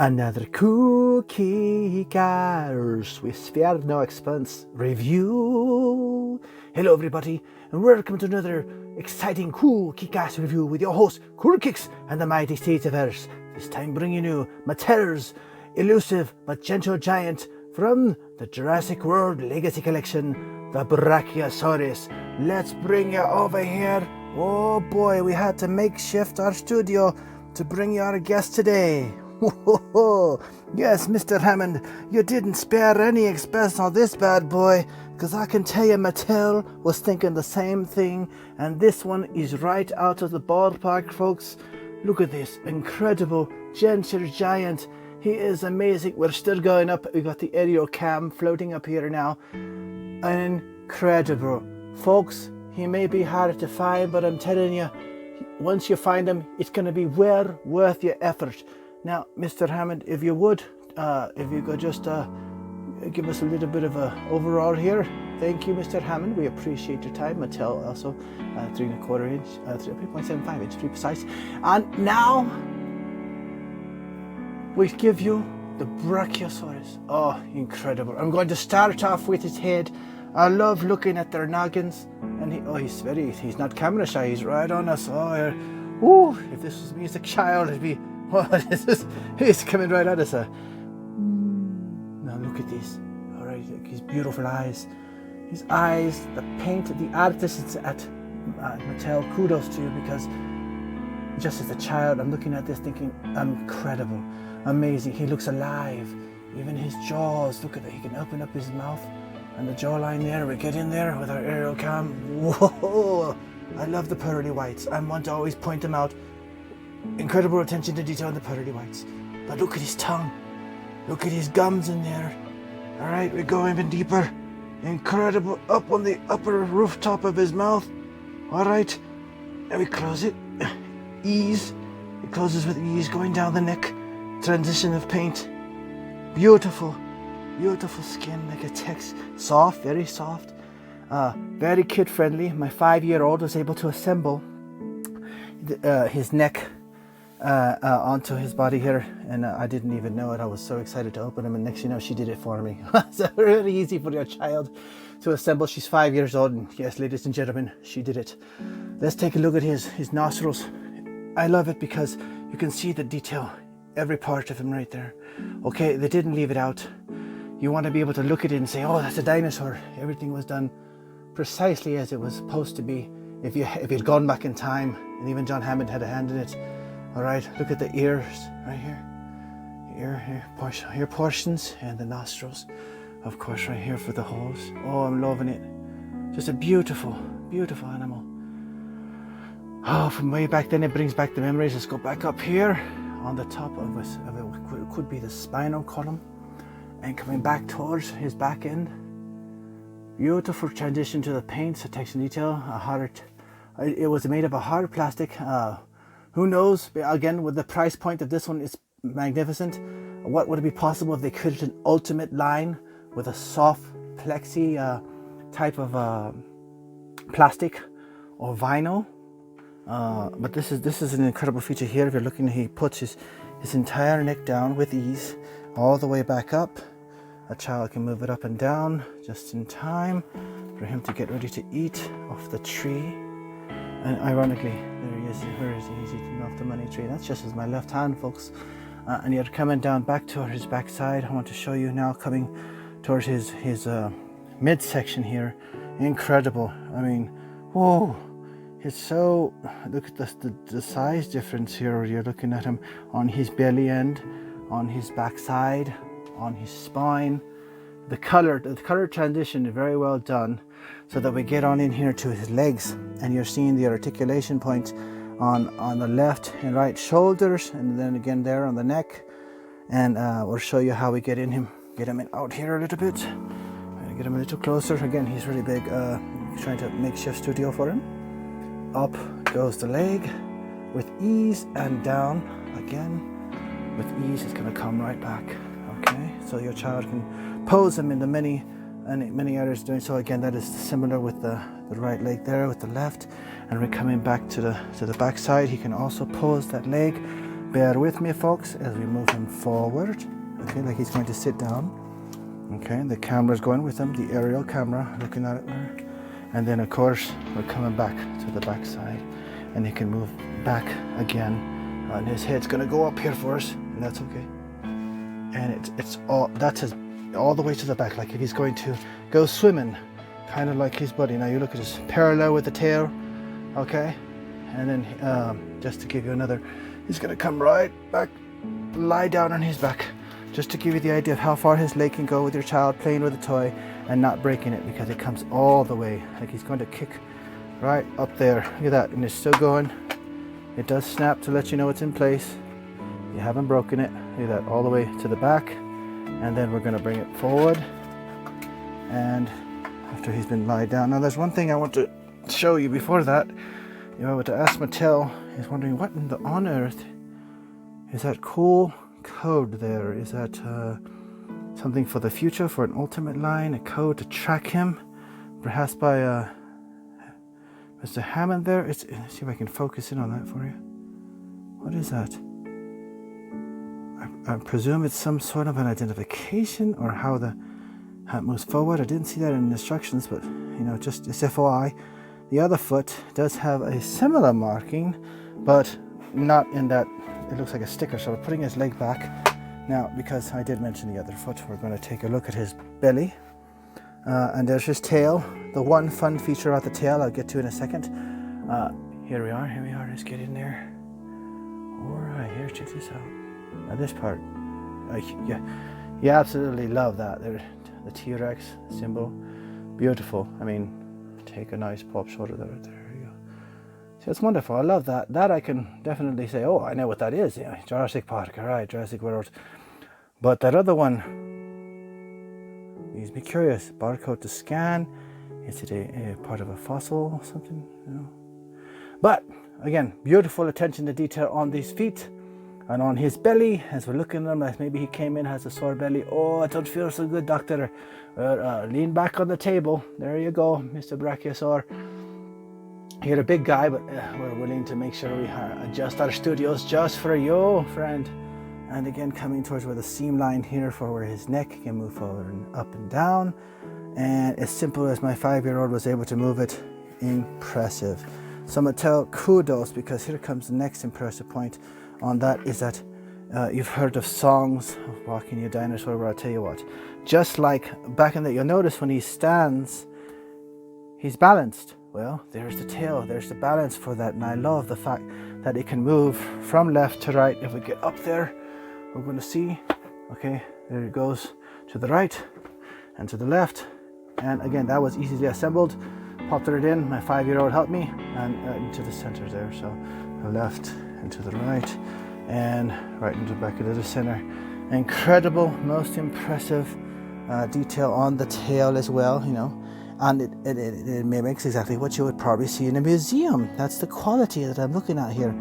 Another Cookie Cars with spare no expense review. Hello everybody and welcome to another exciting cool kick-ass review with your host Cool Kicks and the mighty States of Earth. This time bringing you Mattel's elusive but gentle giant from the Jurassic World Legacy Collection, the Brachiosaurus. Let's bring you over here. Oh boy, we had to makeshift our studio to bring you our guest today. Yes, Mr. Hammond, you didn't spare any expense on this bad boy, because I can tell you Mattel was thinking the same thing, and this one is right out of the ballpark, folks. Look at this incredible gentle giant. He is amazing. We're still going up. We got the aerial cam floating up here now. Incredible. Folks, he may be hard to find, but I'm telling you, once you find him, it's going to be well worth your effort. Now, Mr. Hammond, if you would, if you could just give us a little bit of a overall here. Thank you, Mr. Hammond. We appreciate your time. Mattel also 3 1/4 inch, 3.75 inch to be precise. And now we give you the Brachiosaurus. Oh, incredible! I'm going to start off with his head. I love looking at their noggins, and he's not camera shy. He's right on us. Oh, if this was me as a child, it'd be. Oh, he's coming right at us. Now look at this. All right, his beautiful eyes. His eyes, the paint, the artists at Mattel, kudos to you, because just as a child, I'm looking at this thinking, incredible, amazing. He looks alive. Even his jaws, look at that. He can open up his mouth and the jawline there. We get in there with our aerial cam. Whoa! I love the pearly whites. I want to always point them out. Incredible attention to detail on the pearly whites. But look at his tongue. Look at his gums in there. All right, we go even deeper. Incredible. Up on the upper rooftop of his mouth. All right, and we close it. Ease. It closes with ease, going down the neck. Transition of paint. Beautiful. Beautiful skin, like a text. Soft, very soft. Very kid friendly. My 5-year-old was able to assemble his neck onto his body here, and I didn't even know it. I was so excited to open him, and next you know, she did it for me. It's really easy for your child to assemble. She's 5 years old, and yes, ladies and gentlemen, she did it. Let's take a look at his nostrils. I love it because you can see the detail, every part of him right there. Okay, they didn't leave it out. You want to be able to look at it and say, oh, that's a dinosaur. Everything was done precisely as it was supposed to be. If you'd gone back in time, and even John Hammond had a hand in it. All right, look at the ears right here. Ear portions, and the nostrils, of course, right here for the holes. Oh, I'm loving it. Just a beautiful, beautiful animal. Oh, from way back then, it brings back the memories. Let's go back up here on the top of it could be the spinal column, and coming back towards his back end. Beautiful transition to the paints, the texture detail. It was made of a hard plastic. Who knows? Again, with the price point of this one, it's magnificent. What would it be possible if they created an ultimate line with a soft plexi type of plastic or vinyl? But this is an incredible feature here. If you're looking, he puts his entire neck down with ease, all the way back up. A child can move it up and down just in time for him to get ready to eat off the tree. And ironically, there he is. Where is he? He's eating off the money tree. That's just as my left hand, folks. And you're coming down back to his backside. I want to show you now, coming towards his midsection here. Incredible. I mean, whoa! It's so. Look at the size difference here. You're looking at him on his belly end, on his backside, on his spine. The color transition is very well done, so that we get on in here to his legs, and you're seeing the articulation points on the left and right shoulders, and then again there on the neck. And we'll show you how we get him out here a little bit. I'm gonna get him a little closer. Again, he's really big. Trying to makeshift studio for him. Up goes the leg with ease, and down again with ease. It's gonna come right back. Okay, so your child can pose him in the many areas doing so. Again, that is similar with the right leg there with the left, and we're coming back to the back side. He can also pose that leg bear with me, folks, as we move him forward. Okay, like he's going to sit down. Okay, the camera's going with him, the aerial camera, looking at it there. And then, of course, we're coming back to the back side, and he can move back again. And his head's going to go up here for us, and that's okay. And it's all, that's his, all the way to the back, like if he's going to go swimming, kind of like his buddy. Now you look at his parallel with the tail, okay? And then just to give you another, he's going to come right back, lie down on his back, just to give you the idea of how far his leg can go with your child playing with a toy and not breaking it, because it comes all the way, like he's going to kick right up there. Look at that, and it's still going. It does snap to let you know it's in place. You haven't broken it. Look at that, all the way to the back. And then we're going to bring it forward. And after he's been lied down. Now there's one thing I want to show you before that. You know, to ask Mattel, he's wondering what on earth is that cool code there? Is that something for the future, for an ultimate line, a code to track him, perhaps by Mr. Hammond there? Let's see if I can focus in on that for you. What is that? I presume it's some sort of an identification, or how it moves forward. I didn't see that in the instructions, but you know, just FYI. The other foot does have a similar marking, but not in that. It looks like a sticker. So we're putting his leg back now, because I did mention the other foot. We're going to take a look at his belly, and there's his tail. The one fun feature about the tail I'll get to in a second. Here we are. Let's get in there. All right, here, check this out. Now this part, you absolutely love that. The T-Rex symbol, beautiful. I mean, take a nice pop shot of that. There you go. So it's wonderful. I love that. That I can definitely say, oh, I know what that is. Yeah, Jurassic Park. All right, Jurassic World. But that other one makes me curious. Barcode to scan. Is it a part of a fossil or something? You know. But again, beautiful attention to detail on these feet. And on his belly, as we're looking at him, as maybe he came in, has a sore belly. Oh, I don't feel so good, doctor. Lean back on the table. There you go, Mr. Brachiosaur. You're a big guy, but we're willing to make sure we adjust our studios just for you, friend. And again, coming towards where the seam line here for where his neck can move forward and up and down. And as simple as my 5-year-old was able to move it, impressive. So Mattel, kudos, because here comes the next impressive point on that, is that you've heard of songs of Walking Your Dinosaur, where I'll tell you what, just like back in the, you'll notice when he stands, he's balanced. Well, there's the tail, there's the balance for that, and I love the fact that it can move from left to right. If we get up there, we're going to see, okay, there it goes to the right and to the left, and again, that was easily assembled. Popped it in, my 5-year-old helped me, and into the center there, so the left and to the right, and right into the back of the center. Incredible, most impressive detail on the tail as well, you know, and it mimics exactly what you would probably see in a museum. That's the quality that I'm looking at here.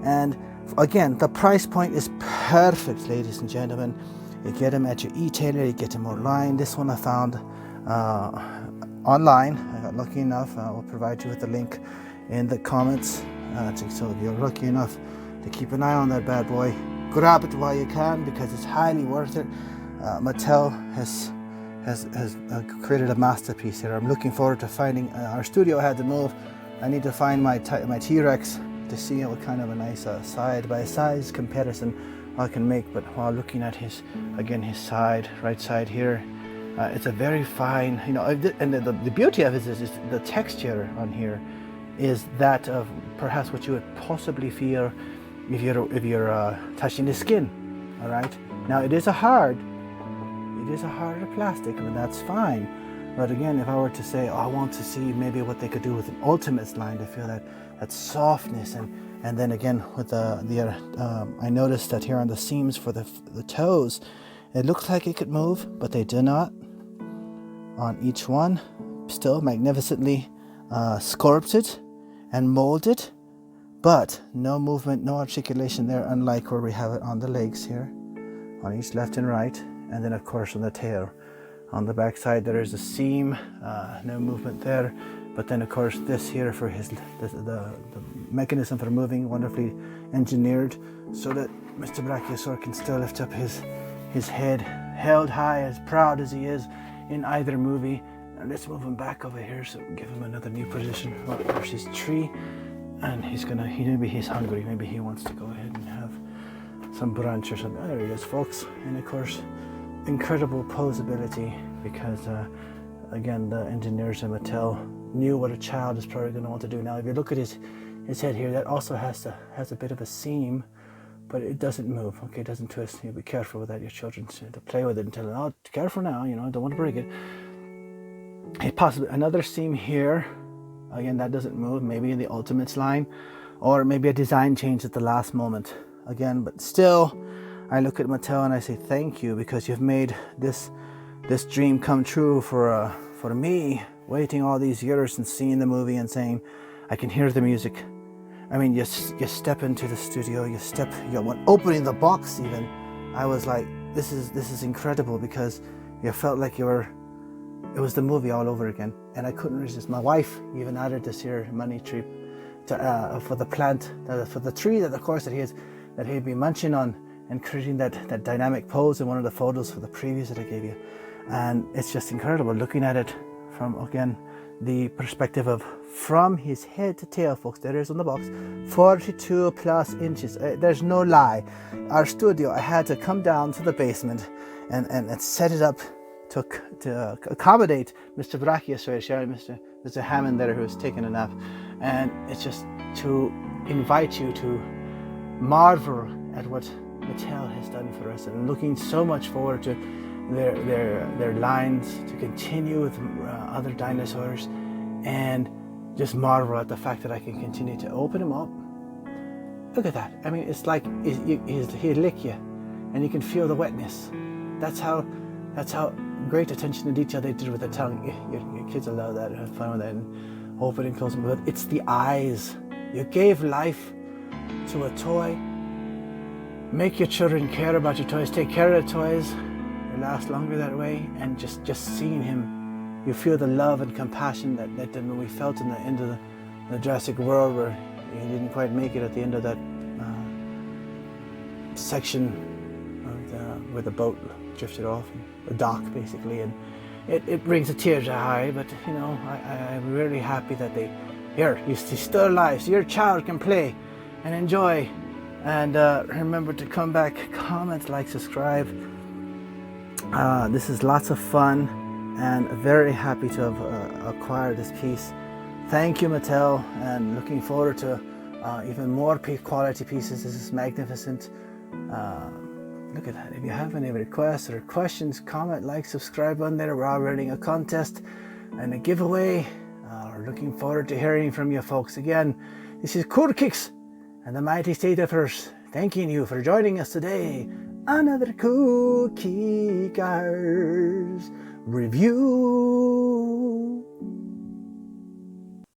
And again, the price point is perfect, ladies and gentlemen. You get them at your e-tailer, you get them online. This one I found online. I got lucky enough. I will provide you with the link in the comments. So if you're lucky enough to keep an eye on that bad boy, grab it while you can, because it's highly worth it. Mattel has created a masterpiece here. I'm looking forward to finding. Our studio had to move. I need to find my T-Rex to see what kind of a nice side by size comparison I can make. But while looking at his side, right side here, it's a very fine, you know, and the beauty of it is the texture on here is that of perhaps what you would possibly feel if you're touching the skin. All right. Now it is a harder plastic, and that's fine. But again, if I were to say, oh, I want to see maybe what they could do with an Ultimates line, to feel that softness, and then again with I noticed that here on the seams for the toes, it looks like it could move, but they do not. On each one, still magnificently sculpted and molded, but no movement, no articulation there, unlike where we have it on the legs here, on each left and right, and then of course on the tail. On the back side there is a seam, no movement there, But then of course this here for the mechanism for moving, wonderfully engineered so that Mr. Brachiosaur can still lift up his head, held high, as proud as he is in either movie. And let's move him back over here, so give him another new position. Oh, there's his tree, and maybe he's hungry, maybe he wants to go ahead and have some brunch or something. There he is, folks. And of course, incredible posability, because again, the engineers at Mattel knew what a child is probably going to want to do. Now, if you look at his head here, that also has a bit of a seam, but it doesn't move. Okay, it doesn't twist. You be careful with that. Your children to play with it and tell them, "Oh, careful now. You know, don't want to break it." Possibly another seam here. Again, that doesn't move. Maybe in the Ultimates line, or maybe a design change at the last moment. Again, but still, I look at Mattel and I say thank you, because you've made this dream come true for me, waiting all these years and seeing the movie and saying, I can hear the music. I mean, you step into the studio, opening the box even, I was like, this is incredible, because you felt like it was the movie all over again, and I couldn't resist. My wife even added this here money tree for the plant, for the tree that, of course, that he'd be munching on, and creating that dynamic pose in one of the photos for the previews that I gave you. And it's just incredible looking at it from, again, the perspective of from his head to tail, folks. There it is on the box, 42 plus inches. There's no lie. Our studio, I had to come down to the basement and set it up to accommodate Mr. Brachiosaurus, Mr. Hammond there, who was taking a nap. And it's just to invite you to marvel at what Mattel has done for us, and looking so much forward to their lines to continue with other dinosaurs, and just marvel at the fact that I can continue to open them up. Look at that. I mean, it's like he'll lick you and you can feel the wetness. That's how great attention to detail they did with the tongue. Your kids will love that and have fun with that, and open and close them. But it's the eyes. You gave life to a toy. Make your children care about your toys. Take care of the toys. They last longer that way. And just seeing him, you feel the love and compassion that we felt in the end of the Jurassic World, where he didn't quite make it at the end of that section of where the boat drifted off, the dock basically, and it brings a tear to the eye. But you know, I'm really happy that he's still alive, so your child can play and enjoy. And remember to come back, comment, like, subscribe. This is lots of fun, and very happy to have acquired this piece. Thank you, Mattel, and looking forward to even more quality pieces. This is magnificent. Look at that. If you have any requests or questions, comment, like, subscribe on there. We're all running a contest and a giveaway. We're looking forward to hearing from you folks. Again, this is Cool Kicks and the Mighty Statefers, thanking you for joining us today. Another Cool Kickers review.